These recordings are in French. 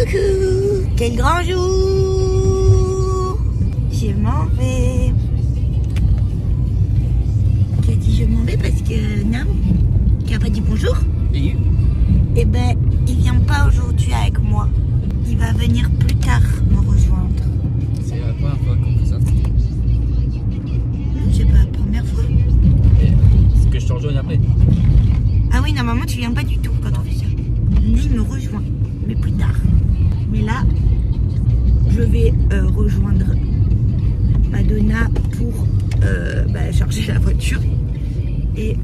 Coucou, quel grand jour. Je m'en vais. Tu as dit je m'en vais parce que Nam, qui a pas dit bonjour, et ben il vient pas aujourd'hui avec moi. Il va venir plus tard me rejoindre. C'est la première fois qu'on fait ça. C'est pas la première fois. C'est que je te rejoigne après. Ah oui, normalement tu viens pas du tout quand on fait ça. Lui il me rejoint, mais plus tard. Mais là, je vais rejoindre Madonna pour charger la voiture et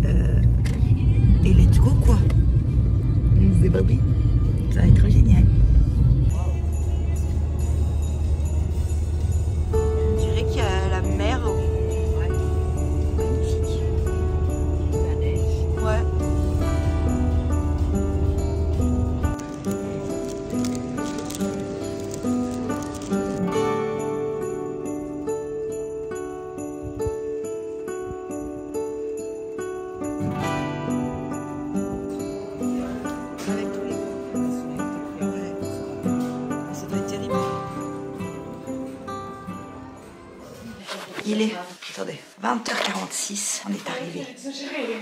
let's go quoi. C'est Bobby. Ça va être génial. On dirait qu'il y a la mer. Ouais. Magnifique. La neige. Ouais. Il est, attendez, 20h46, on est arrivé.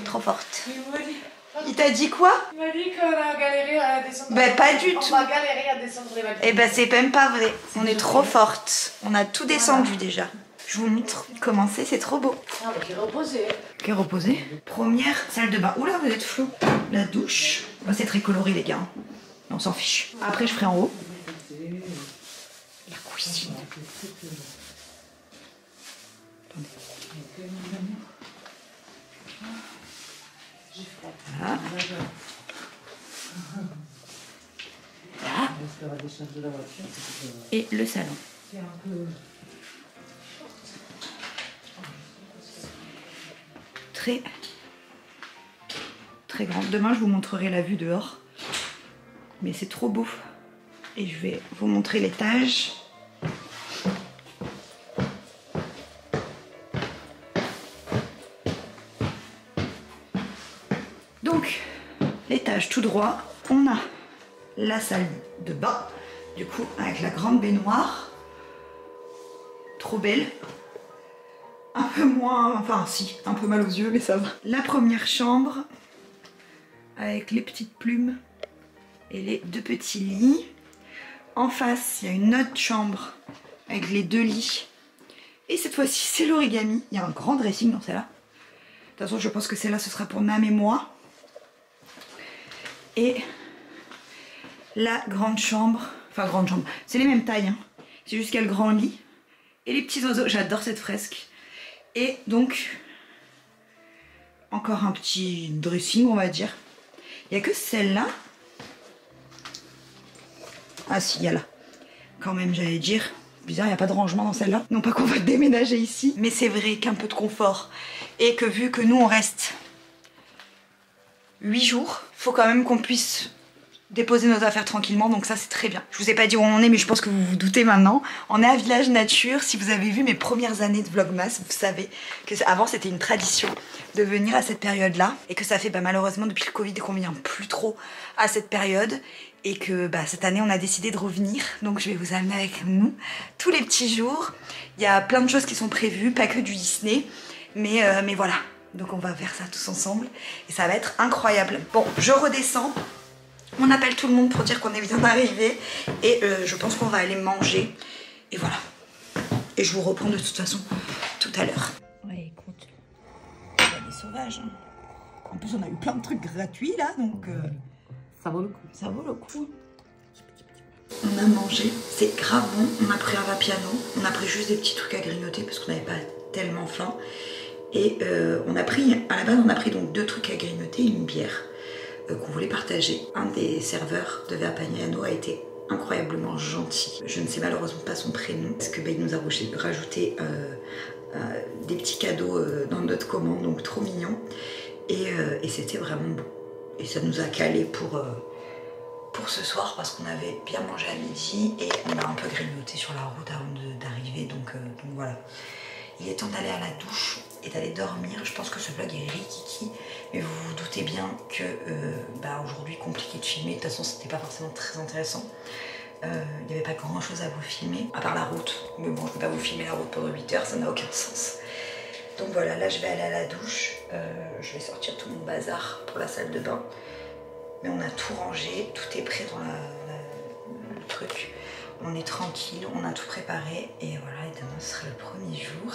Trop forte. Il t'a dit quoi? Il m'a dit qu'on a galéré à descendre. Ben pas du tout. On va galérer à descendre les valises. Eh ben c'est même pas vrai. On est trop forte. On a tout descendu déjà. Je vous montre comment c'est trop beau. Ah bah qui est reposé. Qui est reposé. Première salle de bain. Oula, vous êtes flou. La douche. Bah, c'est très coloré les gars. On s'en fiche. Après je ferai en haut. La cuisine. Voilà. Là. Et le salon. Très grande. Demain je vous montrerai la vue dehors. Mais c'est trop beau. Et je vais vous montrer l'étage. Donc, l'étage tout droit, on a la salle de bain, du coup, avec la grande baignoire. Trop belle. Un peu moins, enfin si, un peu mal aux yeux, mais ça va. La première chambre, avec les petites plumes et les deux petits lits. En face, il y a une autre chambre avec les deux lits. Et cette fois-ci, c'est l'origami. Il y a un grand dressing dans celle-là. De toute façon, je pense que celle-là, ce sera pour Nam et moi. Et la grande chambre, enfin grande chambre, c'est les mêmes tailles, hein. C'est juste qu'il y a le grand lit et les petits oiseaux, j'adore cette fresque. Et donc, encore un petit dressing on va dire. Il n'y a que celle-là. Ah si, il y a là. Quand même j'allais dire, bizarre, il n'y a pas de rangement dans celle-là. Non pas qu'on va déménager ici, mais c'est vrai qu'un peu de confort. Et que vu que nous on reste 8 jours, faut quand même qu'on puisse déposer nos affaires tranquillement, donc ça c'est très bien. Je vous ai pas dit où on est, mais je pense que vous vous doutez maintenant. On est à Village Nature. Si vous avez vu mes premières années de Vlogmas, vous savez que avant c'était une tradition de venir à cette période-là, et que ça fait malheureusement depuis le Covid qu'on vient plus trop à cette période, et que cette année on a décidé de revenir, donc je vais vous amener avec nous tous les petits jours. Il y a plein de choses qui sont prévues, pas que du Disney, mais voilà. Donc on va faire ça tous ensemble et ça va être incroyable. Bon, je redescends. On appelle tout le monde pour dire qu'on est bien arrivé. Et je pense qu'on va aller manger. Et voilà. Et je vous reprends de toute façon tout à l'heure. Ouais, écoute. Il y a des sauvages. Hein. En plus, on a eu plein de trucs gratuits là. Donc Ça vaut le coup. ça vaut le coup. On a mangé. C'est grave bon. On a pris un vapiano. On a pris juste des petits trucs à grignoter parce qu'on n'avait pas tellement faim. Et on a pris, à la base on a pris donc 2 trucs à grignoter et une bière qu'on voulait partager. Un des serveurs de Vapiano a été incroyablement gentil. Je ne sais malheureusement pas son prénom parce que il nous a rajouté des petits cadeaux dans notre commande, donc trop mignon. Et c'était vraiment bon. Et ça nous a calé pour ce soir parce qu'on avait bien mangé à midi et on a un peu grignoté sur la route avant d'arriver, donc voilà. Il est temps d'aller à la douche et d'aller dormir. Je pense que ce vlog est rikiki, mais vous vous doutez bien que aujourd'hui compliqué de filmer. De toute façon c'était pas forcément très intéressant. Il n'y avait pas grand chose à vous filmer, à part la route. Mais bon, je ne peux pas vous filmer la route pendant 8 heures, ça n'a aucun sens. Donc voilà, là je vais aller à la douche. Je vais sortir tout mon bazar pour la salle de bain. Mais on a tout rangé, tout est prêt dans le truc. On est tranquille, on a tout préparé. Et voilà, et demain ce sera le premier jour.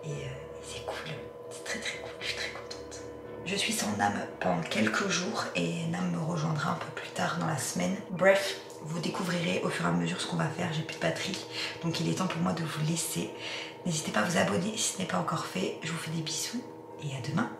Et c'est cool, c'est très très cool, je suis très contente. Je suis sans Nam pendant quelques jours et Nam me rejoindra un peu plus tard dans la semaine. Bref, vous découvrirez au fur et à mesure ce qu'on va faire, j'ai plus de batterie. Donc il est temps pour moi de vous laisser. N'hésitez pas à vous abonner si ce n'est pas encore fait. Je vous fais des bisous et à demain.